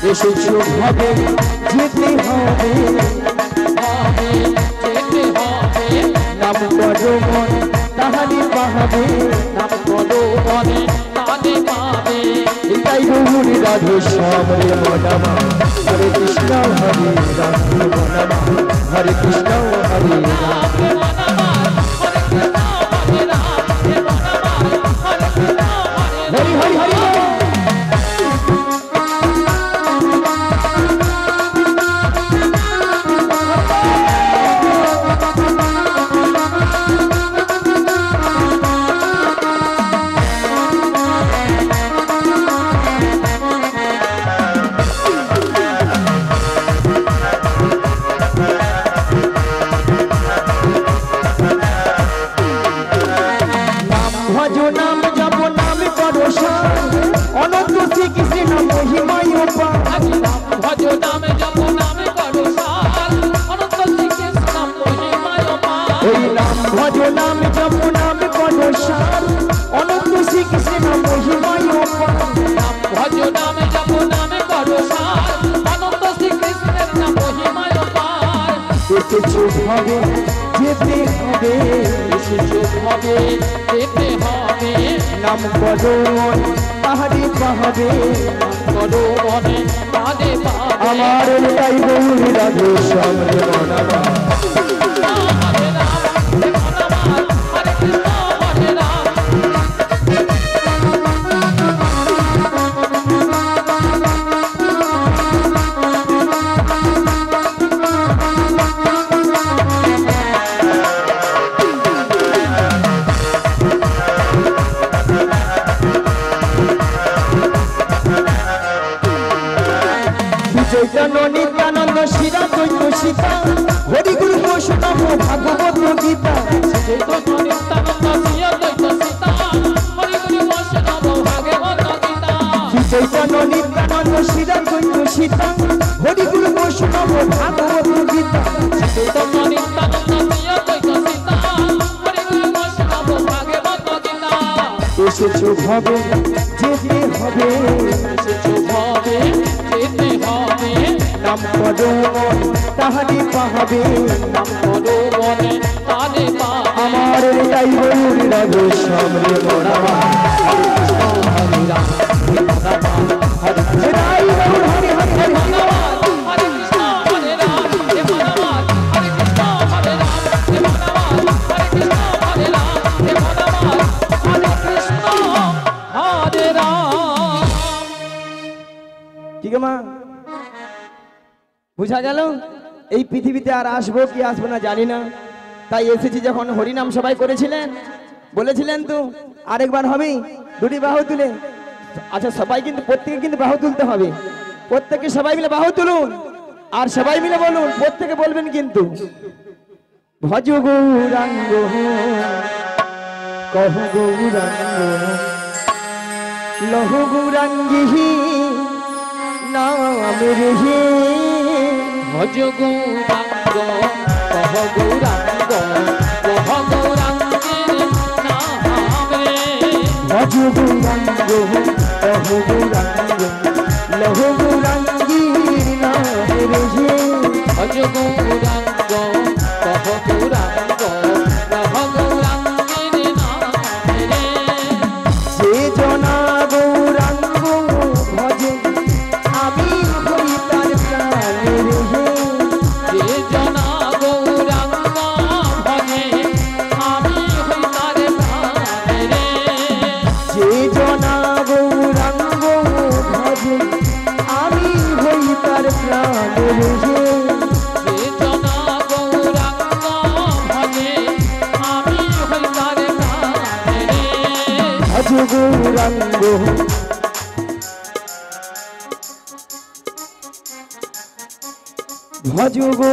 এসেছো ভাবে যেতে হবে নাম করো মন তাহারি পাহাবে নাম করো মনে তানে পাবে এটাই গৌরী রাধে শ্যাম রে মনামা হরে কৃষ্ণ হরে রাম মনামা হরে কৃষ্ণ হরে রাম হরি হরি হরি এসেছো ভাবে যেতে হবে এসেছো ভাবে যেতে হবে নাম করো মন পাহাড়ি পাহাবে করো মনে তানে পাবে আমার এটাই গৌরী রাধে শ্যাম রে মনামা চৈতন্য নিত্যানন্দ শিরা দৈত্য সীতা হরি গুরু বৈষ্ণব ভাগবত গীতা চৈতন্য নিত্যানন্দ শিরা দৈত্য সীতা হরি গুরু বৈষ্ণব ভাগবত গীতা চৈতন্য নিত্যানন্দ শিরা দৈত্য সীতা হরি গুরু বৈষ্ণব ভাগবত গীতা চৈতন্য নিত্যানন্দ শিরা দৈত্য সীতা হরি গুরু বৈষ্ণব ভাগবত গীতা এসেছো ভাবে যেতে হবে এসেছো ভাবে যেতে হবে নাম করো মন তাহারি পাহাবে নাম করো মনে তানে পাবে আমার এটাই গৌরী রাধে শ্যাম রে মনামা হরে রাম হরে হরি গৌর হরি হরি হরি হরে কৃষ্ণ হরে রাম হে ভগবান হরে কৃষ্ণ হরে রাম হে ভগবান হরে কৃষ্ণ হরে রাম হে ভগবান হরে কৃষ্ণ হরে রাম ঠিক মা বুঝা গেল এই পৃথিবীতে আর আসবো কি আসবো না জানি না তাই এসেছি যখন হরিনাম সবাই করেছিলেন বলেছিলেন তো আরেকবার হবে দুটি বাহু তুলে আচ্ছা সবাই কিন্তু প্রত্যেকে কিন্তু বাহু তুলতে হবে প্রত্যেকে সবাই মিলে বাহু তুলুন আর সবাই মিলে বলুন প্রত্যেকে বলবেন কিন্তু ভজ গৌরাঙ্গ কহ গৌরাঙ্গ লহ গৌরাঙ্গী নাম রে ভজ গৌরাঙ্গ কহ গৌরাঙ্গ কহ গৌরাঙ্গের নাম রে ভজ গৌরাঙ্গ কহ গৌরাঙ্গ লহ গৌরাঙ্গীর নাম রে ভজ গৌরাঙ্গ কহ গৌরাঙ্গ কহ গৌরাঙ্গের নাম রে যে জনা গৌরাঙ্গ ভজে আমি হই তার প্রাণ রে যে জনা গৌরাঙ্গ ভজে আমি হই তার প্রাণ রে যে জনা গৌরাঙ্গ ভজে আমি হই তার প্রাণ রে যে জনা গৌরাঙ্গ ভজে আমি হই তার প্রাণ রে ভজ গৌরাঙ্গ ভজ গো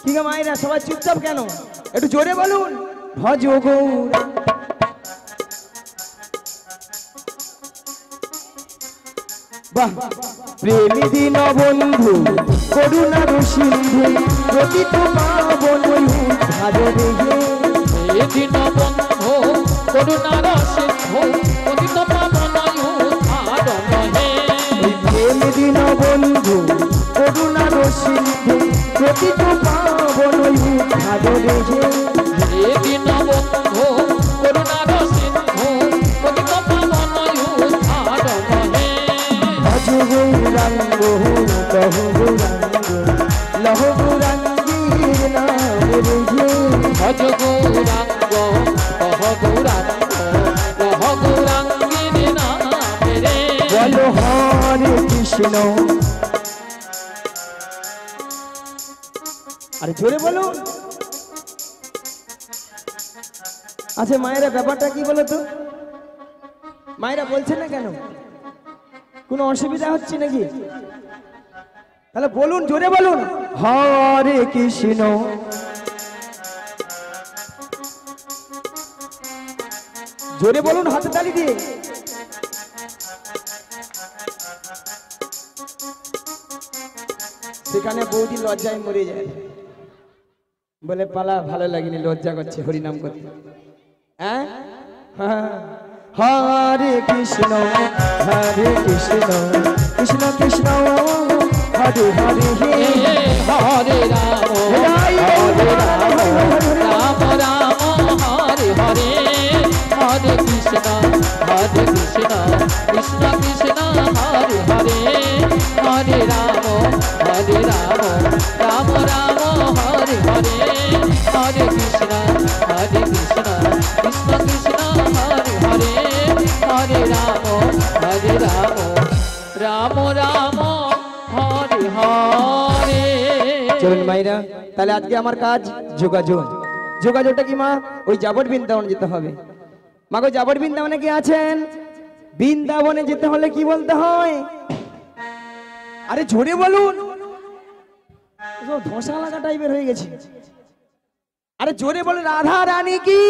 ঠিক আছে মায়েরা সবাই চুপচাপ কেন একটু জোরে বলুন ভজ গৌর বাহ প্রেমী দিন বন্ধু করুণার সিন্ধু প্রতীত পাবন উদ্ধার রে এদিন বন্ধু করুণার সিন্ধু পতিত পাবন রে হে হে দীনবন্ধু করুণার সিন্ধু পতিত পাবন উদ্ধার হে ভজ গৌরাঙ্গ লহ গৌরাঙ্গ লহ গৌরাঙ্গীর নাম রে হে ভজ গৌরাঙ্গ কহ গৌরাঙ্গ কহ গৌরাঙ্গিনী নামে রে বলো হরে কৃষ্ণ আরে জোরে বলো আচ্ছা মায়েরা ব্যাপারটা কি বলো তো মায়েরা বলছে না কেন কোনো অসুবিধা হচ্ছে নাকি তাহলে বলুন জোরে বলুন হরে কৃষ্ণ জোরে বলুন হাতে তালি দিয়ে সেখানে বৌদি লজ্জায় মরে যায় বলে পালা ভালো লাগেনি লজ্জা করছে হরিনাম করতে হ্যাঁ হরে কৃষ্ণ কৃষ্ণ কৃষ্ণ কৃষ্ণ হরে হরে হে হরে রাম হরে রাম রাম রাম হরে হরে হরে কৃষ্ণ কৃষ্ণ কৃষ্ণ হরে হরে হরে রাম রাম রাম হরে হরে হরে কৃষ্ণ কৃষ্ণ কৃষ্ণ হরে হরে হরে রাম রাম রাম হরে হরে চলুন মাইরা তাহলে আজকে আমার কাজ যোগাযোগ যোগাযোগটা কি মা ওই যাবট বৃন্দাবন যেতে হবে মা গো যাবট বৃন্দাবনে কি আছেন বৃন্দাবনে যেতে হলে কি বলতে হয় আরে জোরে বলুন সব ধোঁসা লাগা টাইপের হয়ে গেছে আরে জোরে বলে রাধা রানী কি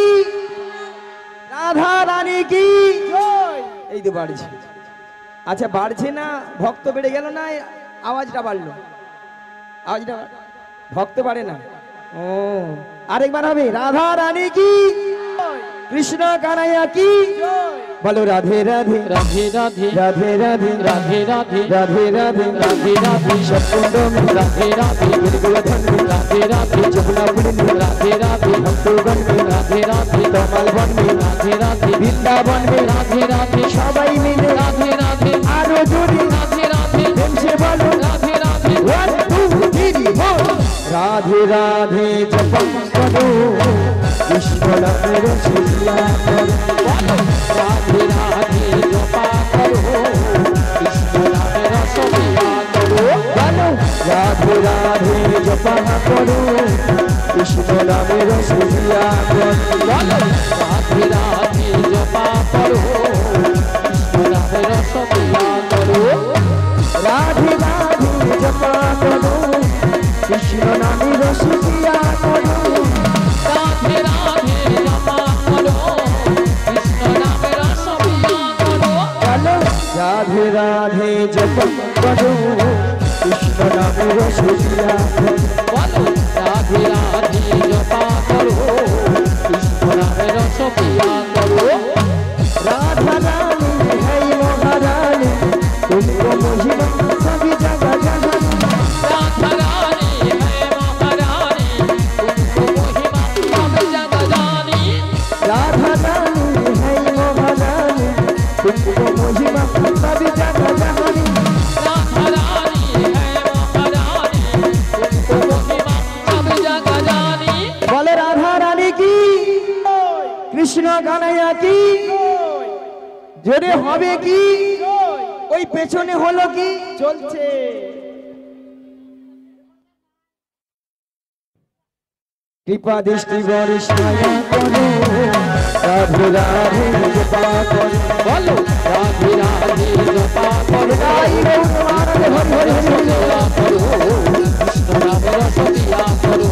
জয়। এই তো বাড়ছে আচ্ছা বাড়ছে না ভক্ত বেড়ে গেল না আওয়াজটা বাড়লো আওয়াজটা ভক্ত বাড়ে না ও আরেকবার হবে রাধা রানী কি কৃষ্ণ কানাইয়া কি বলো রাধে রাধে রাধে রাধে রাধে রাধে রাধে রাধে রাধে রাধে রাধে রাধে সৎকুণ্ড রাধে রাধে गिरगुलधन রাধে রাধে जमुना पुलिन রাধে राधे भक्तगण में राधे राधे कमल वन में राधे राधे বৃন্দাবন में राधे राधे সবাই মিলে राधे राधे আরো জোরে राधे राधे প্রেমসে বলো राधे राधे 1 2 3 4 রাধে রাধে জপম করো কৃষ্ণ নামের শিলা করো राधे राधे जपा करो कृष्ण नाम रस पिया करो বলো রাধে রাধে জপম করো কৃষ্ণ নামের শিলা করো राधे राधे जपा करो कृष्ण नाम रस पिया करो রাধে রাধে জপা করো কৃষ্ণ নামের শিলা করো राधे राधे जपा करो कृष्ण नाम रस पिया करो বলো রাধে রাধে জপম করো কৃষ্ণ নামের শিলা করো बोलो राधे राधे जपा करो कृष्ण नाम रस पिया करो राधा रानी है महारानी तुमको महिमा सभी जगह जगह राधा रानी है महारानी तुमको महिमा सब जगह जानी राधा रानी है महारानी तुमको महिमा सभी जगह जगह राधा रानी है महारानी तुमको महिमा सब जगह जानी बोले राधा रानी की कृष्ण कान्हैया की জোরে হবে কি ওই পেছনে হলো কি চলছে কৃপা দৃষ্টি বরিষ্ণায়া করো রাধে রাধে জপা করো बोलो राधे राधे जपा करो গাই গো তোমার হরি হরি হরি হরি सेवा करो कृष्ण नाम रस पिया करो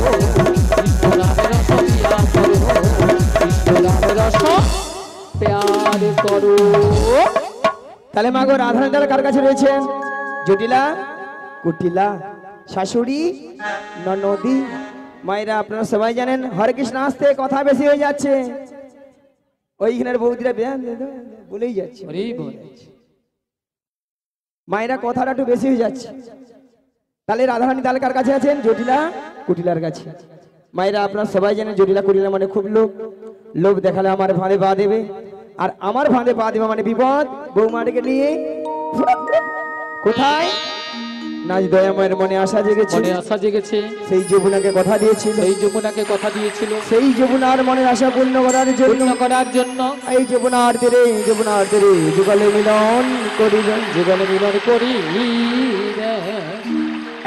कृष्ण नाम रस पिया करो कृष्ण नाम रस प्यार करो তাহলে মাগো রাধারানী তাহলে কার কাছে রয়েছেন জটিলা কুটিলা শাশুড়ি ননদি মায়েরা আপনারা সবাই জানেন হরে কৃষ্ণ আসতে কথা বেশি হয়ে যাচ্ছে ওইখানের বৌদিরা বেয়ান বলেই যাচ্ছে हरि बोल মায়েরা কথাটা একটু বেশি হয়ে যাচ্ছে তাহলে রাধারানী তাহলে কার কাছে আছেন জটিলা কুটিলার কাছে মায়েরা আপনার সবাই জানেন জটিলা করিলা মানে খুব লোভ, লোভ দেখালে আমার ভাঁড়ে পা দেবে, আর আমার ভাঁড়ে পা দেবে মানে বিপদ। বৌমাটাকে নিয়ে কোথায় নাচ দয়াময়ের মনে আশা জেগেছে, মনে আশা জেগেছে, সেই যমুনাকে কথা দিয়েছিল, এই যমুনাকে কথা দিয়েছিল সেই যমুনার মনের আশা পূর্ণ করার জন্য, পূর্ণ করার জন্য এই যমুনার তীরে যুগলে মিলন করিবেন, যুগলে মিলন করি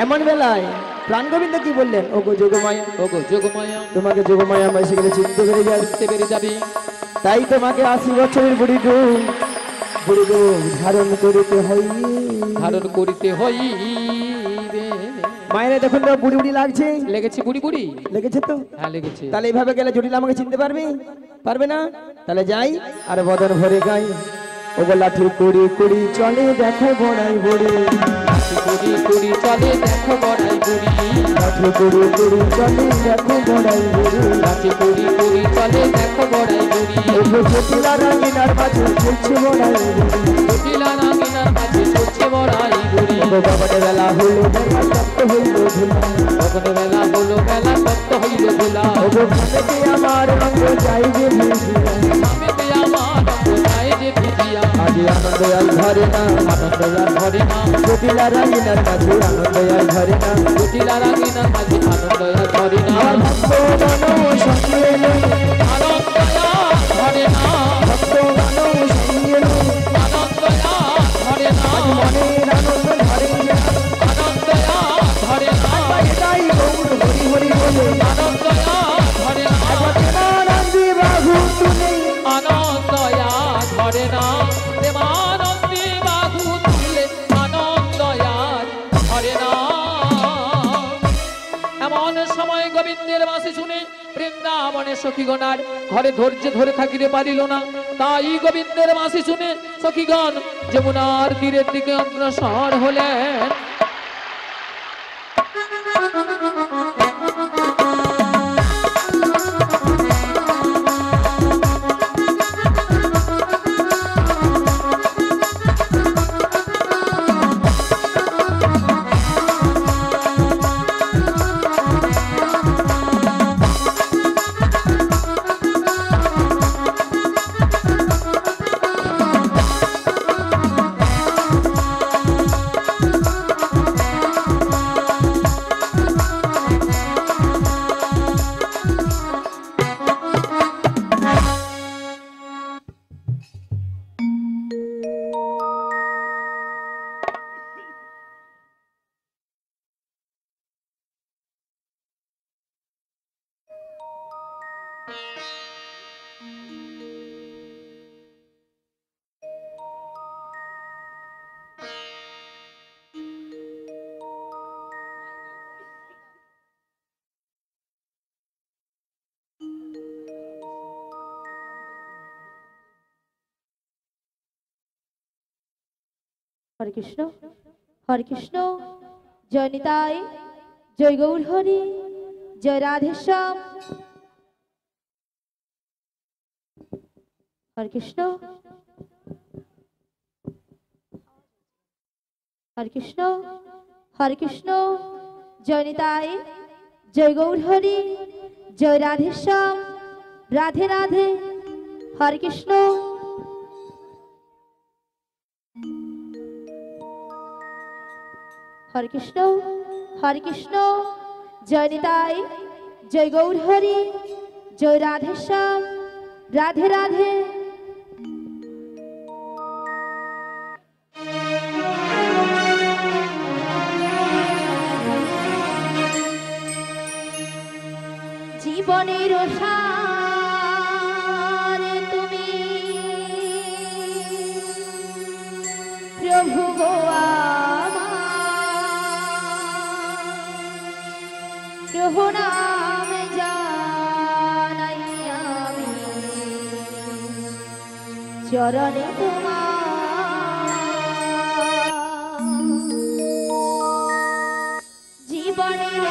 এমন বেলায় প্রাণ গোবিন্দ কি বললেন, ওগো যোগমায়া, ওগো যোগমায়া, তোমাকে যোগমায়া আমার সেখানে চিনতে পেরে যাবে, চিনতে পেরে যাবে, তাই তোমাকে 80 বছরের বুড়ি রূপ ধারণ করিতে হইবে, ধারণ করিতে হইবে। মায়েরা দেখুন তো বুড়ি বুড়ি লাগছে, লেগেছে বুড়ি বুড়ি, লেগেছে তো, হ্যাঁ লেগেছে। তাহলে এইভাবে গেলে জটিল আমাকে চিনতে পারবে, পারবে না, তাহলে যাই আর বদন ভরে গাই, ওগো লাঠি কুড়ি কুড়ি চলে দেখো বড়াই বুড়ি, কুড়ি কুড়ি চলে দেখো বড়াই বুড়ি, লাঠি কুড়ি কুড়ি চলে দেখো বড়াই বুড়ি, লাঠি কুড়ি কুড়ি চলে দেখো বড়াই বুড়ি, ওগো জটিলা রাঙিনার মাঝে চলছে বড়াই বুড়ি, জটিলা রাঙিনার মাঝে চলছে বড়াই বুড়ি, ওগো বাবারে বেলা হলো বেলা তপ্ত হইল ধুলা, তখন বেলা হলো বেলা তপ্ত হইল ধুলা, ওগো ভানেতে আমার রঙ যাই যে ভিজিয়া, আমেতে আমার কোথায় যে ভিজিয়া, আজি আনন্দ আর ঘরে না, আনন্দ আর ঘরে না, জটিলা রাঙিনার মাঝে আনন্দ আর ঘরে না, জটিলা রাঙিনার মাঝে আনন্দ আর ঘরে না, আমার ভক্ত গণ সঙ্গে এলো, আনন্দ আর ঘরে না, ভক্ত গণ সঙ্গে এলো, আনন্দ আর ঘরে না, আজ মনের আনন্দ ধরে না, আনন্দ আর ঘরে না, এটাই গৌর হরি হরি বলে, আনন্দ আর ঘরে না, একবার প্রেমানন্দে বাহু তুলে, আনন্দ আর ঘরে না, প্রেমানন্দে বাহু তুলে, আনন্দ আর ঘরে না। এমন সময় গোবিন্দের বাঁশি শুনে বৃন্দাবনের সখীগণার ঘরে ধৈর্য ধরে থাকিতে পারিল না, তাই গোবিন্দের বাঁশি শুনে সখীগণ যমুনার তীরের দিকে অগ্রসর হলেন। হরে কৃষ্ণ, হরে কৃষ্ণ, জয় নিতাই, জয় গৌর হরি, জয় রাধেশ্যাম। হরে কৃষ্ণ, হরে কৃষ্ণ, হরে কৃষ্ণ, জয় নিতাই, জয় গৌর হরি, জয় রাধেশ্যাম। রাধে রাধে, হরে কৃষ্ণ। হরে কৃষ্ণ, হরে কৃষ্ণ, জয় নিতাই, জয় গৌর হরি, জয় রাধেশ্যাম। রাধে রাধে। জীবনের সারে তুমি প্রভু গো প্রভু নাম জানাই আমি চরণে তোমার জীবনের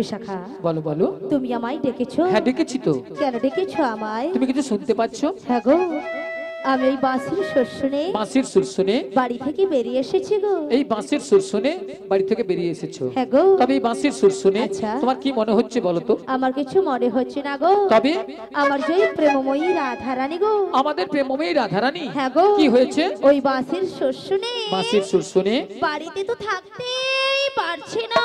বিশাখা, বলো বলো। তুমি আমায় ডেকেছো? হ্যাঁ ডেকেছি তো। কেন ডেকেছো আমায়? তুমি কিছু শুনতে পাচ্ছ? হ্যাঁ গো, আমি ওই বাঁশির সুর শুনে বাঁশির সুর শুনে বাড়ি থেকে বেরিয়ে এসেছি গো। এই বাঁশির সুর শুনে বাড়ি থেকে বেরিয়ে এসেছো? হ্যাঁ গো। তবে এই বাঁশির সুর শুনে আচ্ছা। তোমার কি মনে হচ্ছে বলো তো? আমার কিছু মনে হচ্ছে না গো। তবে আমার যে প্রেমময়ী রাধারানী গো। আমাদের প্রেমময়ী রাধারানী। হ্যাঁ গো। কি হয়েছে? ওই বাঁশির সুর শুনে বাঁশির সুর শুনে বাড়িতে তো থাকতেই পারছি না।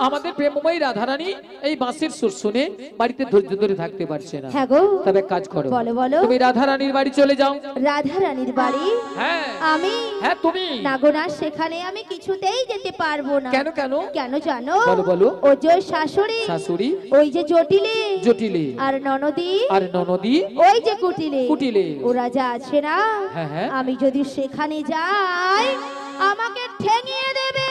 আমাদের প্রেমময়ী রাধারানী এই বাঁশির সুর শুনে বাড়িতে ধৈর্য ধরে থাকতে পারছে না। হ্যাঁ গো। তবে এক কাজ করো, বলো বলো। তুমি রাধারানীর বাড়ি চলে যাও। রাধারানীর বাড়ি? হ্যাঁ আমি? হ্যাঁ তুমি। না গো না, সেখানে আমি কিছুতেই যেতে পারবো না। কেন কেন? কেন জানো? বলো বলো। ও যে শাশুড়ি, শাশুড়ি, ওই যে জটিলে, জটিলে, আর ননদি, আর ননদি, ওই যে কুটিলে, কুটিলে, ওরা যা আছে না, হ্যাঁ হ্যাঁ, আমি যদি সেখানে যাই আমাকে ঠেঙিয়ে দেবে।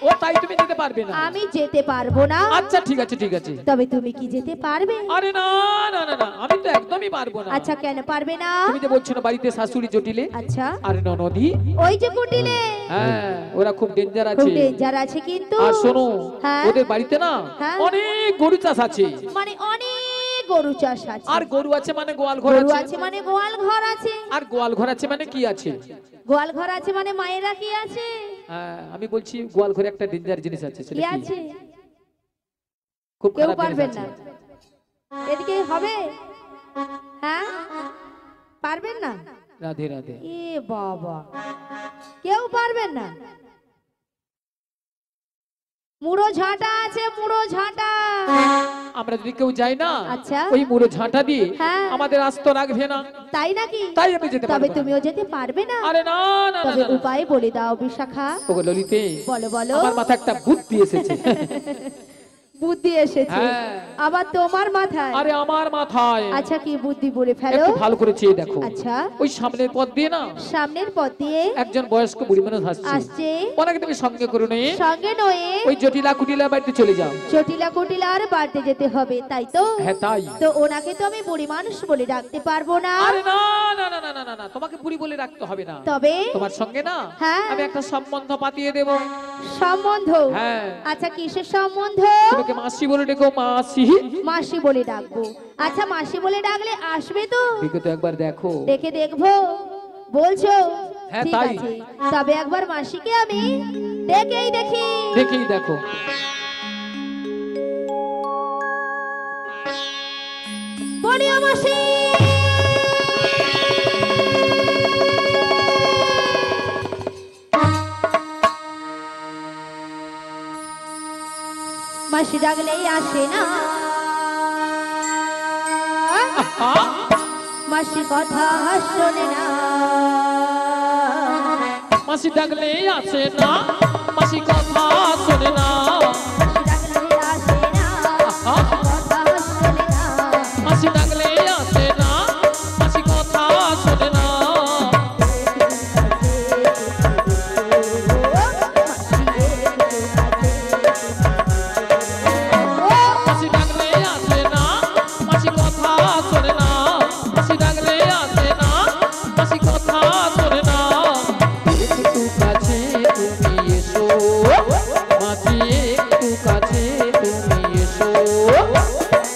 ও তাই তুমি যেতে পারবে না? আমি যেতে পারবো না। আচ্ছা ঠিক আছে ঠিক আছে। তবে তুমি কি যেতে পারবে? আরে না না না না, আমি তো একদমই পারবো না। আচ্ছা কেন পারবে না? তুমি যে বলছো না বাড়িতে শাশুড়ি জটিলে, আচ্ছা, আর ননদি, ওই যে কুটিলে, হ্যাঁ ওরা খুব ডেঞ্জার খুব আছে। ডেঞ্জার আছে কিন্তু। আর শোনো, হ্যাঁ? ওদের বাড়িতে না হ্যাঁ? অনেক গরু চাষ আছে। মানে অনেক গরু চাষ আছে। আর গরু আছে মানে গোয়াল ঘর গরু আছে। আছে মানে গোয়াল ঘর আছে। আর গোয়াল ঘর আছে মানে কি আছে? গোয়াল ঘর আছে মানে মায়েরা কি আছে? হ্যাঁ আমি বলছি গোয়াল ঘরে একটা ডেঞ্জার জিনিস আছে, কি সেটা কি? আছে? খুব কেউ খারাপ জিনিস পারবেন আছে। না। এদিকে হবে? হ্যাঁ, পারবেন না? রাধে রাধে। এ বাবা, কেউ পারবেন না? মুড়ো ঝাঁটা আছে, মুড়ো ঝাঁটা। আমরা যদি কেউ যাই না, আচ্ছা। ওই মুড়ো ঝাঁটা দিয়ে হ্যাঁ। আমাদের আস্ত রাখবে না। তাই নাকি? তাই আমি যেতে তবে পারবো না। তুমিও যেতে পারবে না? আরে না না না তবে না, না। উপায় বলে দাও বিশাখা। ওগো ললিতে, বলো বলো। আমার মাথায় একটা বুদ্ধি এসেছে। বুদ্ধি এসেছে? হ্যাঁ। আবার তোমার মাথায়? আরে আমার মাথায়। আচ্ছা কি বুদ্ধি বলে ফেলো? একটু ভালো করে চেয়ে দেখো। আচ্ছা। ওই সামনের পথ দিয়ে না সামনের পথ দিয়ে একজন বয়স্ক বুড়ি মানুষ আসছে। আসছে। ওনাকে তুমি সঙ্গে করে নিয়ে সঙ্গে নয়ে ওই জটিলা কুটিলা বাড়িতে চলে যাও। চটিলা কুটিলার বাড়িতে যেতে হবে, তাই তো? হ্যাঁ তাই। তো ওনাকে তো আমি বুড়ি মানুষ বলে ডাকতে পারবো না। আরে না না না না না না না, তোমাকে বুড়ি বলে রাখতে হবে না। তবে তোমার সঙ্গে না হ্যাঁ। আমি একটা সম্বন্ধ পাতিয়ে দেব। সম্বন্ধ? হ্যাঁ। আচ্ছা কিসের সম্বন্ধ? তোমাকে মাসি বলে ডেকো, মাসি। মাসি বলে ডাকবো। আচ্ছা মাসি বলে ডাকলে আসবে তো? দেখে তো একবার দেখো। দেখে দেখবো বলছো? হ্যাঁ, ঠিক তাই। আছে, তবে একবার মাসিকে আমি ডেকেই দেখি। দেখেই দেখো। বলিও মাসি। মাসি ডাকলেই আসে না, মাসি কথা শোনে না। মাসি ডাকলে আসে না, মাসি কথা শোনে না। মাসি ডাকলেই আসে না, কথা শোনে না। মাসি ডাকলে আসে না, মাসি কথা শোনে না। মাসি ডাকলে আসে না, মাসি কথা শোনে না। মাসি ডাকলে আসে না, মাসি কথা শোনে না। একটু কাছে তুমি এসো, মাসি একটু কাছে তুমি এসো।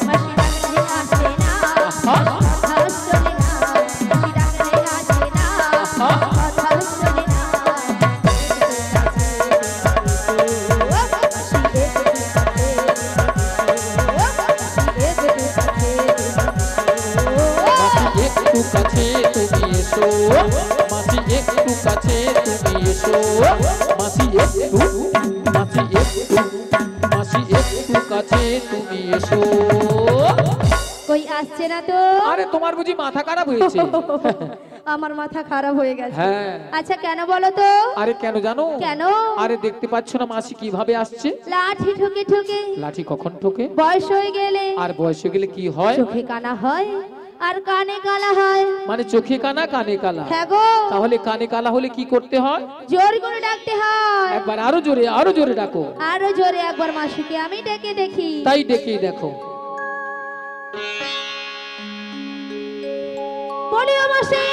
মাসি ডাকলেই আসে না, কথা শোনে না। মাসি ডাকলেই আসে না, কথা শোনে না। মাসি একটু কাছে তুমি এসো, মাসি একটু কাছে তুমি এসো। মাসি একটু, মাসি একটু, মাসি একটু কাছে তুমি এসো। কই আসছে না তো? আরে তোমার বুঝি মাথা খারাপ হয়েছে? আমার মাথা খারাপ হয়ে গেছে। হ্যাঁ। আচ্ছা কেন বলো তো? আরে কেন জানো? কেন? আরে দেখতে পাচ্ছ না মাসি কিভাবে আসছে? লাঠি ঠুকে ঠুকে। লাঠি কখন ঠোকে? বয়স হয়ে গেলে আর বয়স হয়ে গেলে কি হয়? চোখে কানা হয় আর কানে কালা হয়। মানে চোখে কানা কানে কালা। হ্যাঁ গো। তাহলে কানে কালা হলে কি করতে হয়? জোর করে ডাকতে হয়। একবার আরো জোরে ডাকো। আরো জোরে একবার মাসিকে আমি ডেকে দেখি। তাই ডেকেই দেখো। বলিও মাসি।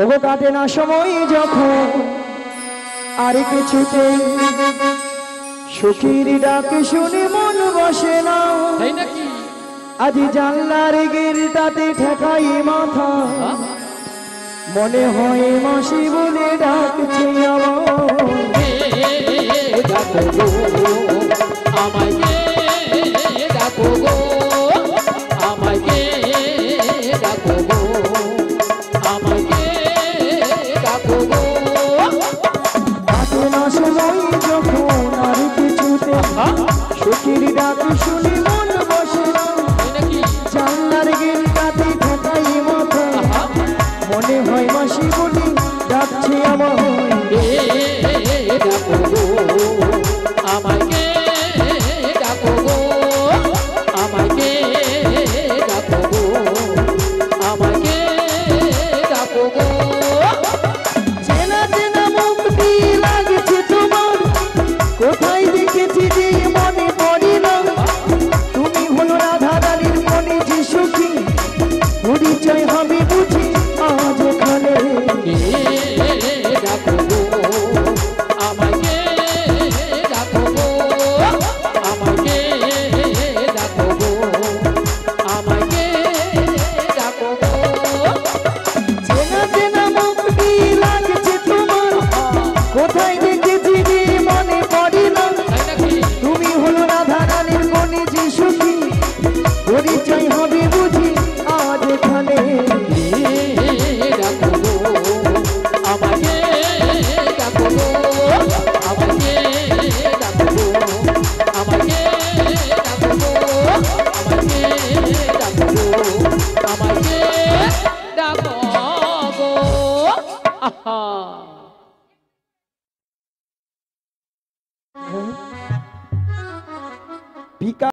ওগো কাটে না সময় যখন আর কিছুতে সুখীর ডাক শুনে মন বসে না। তাই নাকি? আজ জানলার গিলটাতে ঠেকাই মাথা, মনে হয় মাসি বলে ডাকছে ডাকো গো আমায় কে ডাকো গো আমায় কে ডাকো গো আমায় কে ডাকো গো কাটে না সময় যখন আর কিছুতে সুখীর ডাক শুনে মন বসে না। তাই নাকি? জানলার গিলটাতে ঠেকাই মাথা, মনে হয় মাসি বলে ডাকছে আমায়। ডাকো গো আমায় কে ডাকো গো আমায় কে ডাকো গো আমায় কে ডাকো গো চেনা চেনা মুক্তি লাগছে তোমার, কোথায় দেখেছি যে মনে পড়ে না। তুমি হলো রাধা রানীর মনে যে সুখী, পরিচয় হবে বুঝি আজ এখানে। ডাকো গো আমায় কে ডাকো গো আমায় কে ডাকো গো আমায় কে ডাকো গো চেনা চেনা মুক্তি লাগছে তোমার, কোথায় দেখেছি যে মনে পড়ে না। তাই নাকি? তুমি হলো রাধা রানীর মনে যে সুখী, পরিচয় হবে বুঝি আজ এখানে। ডাকো গো আমাকে ডাকো গো আমাকে ডাকো গো আমাকে ডাকো গো আমাকে ডাকো গো আমাকে ডাকো গো আহা ভিকা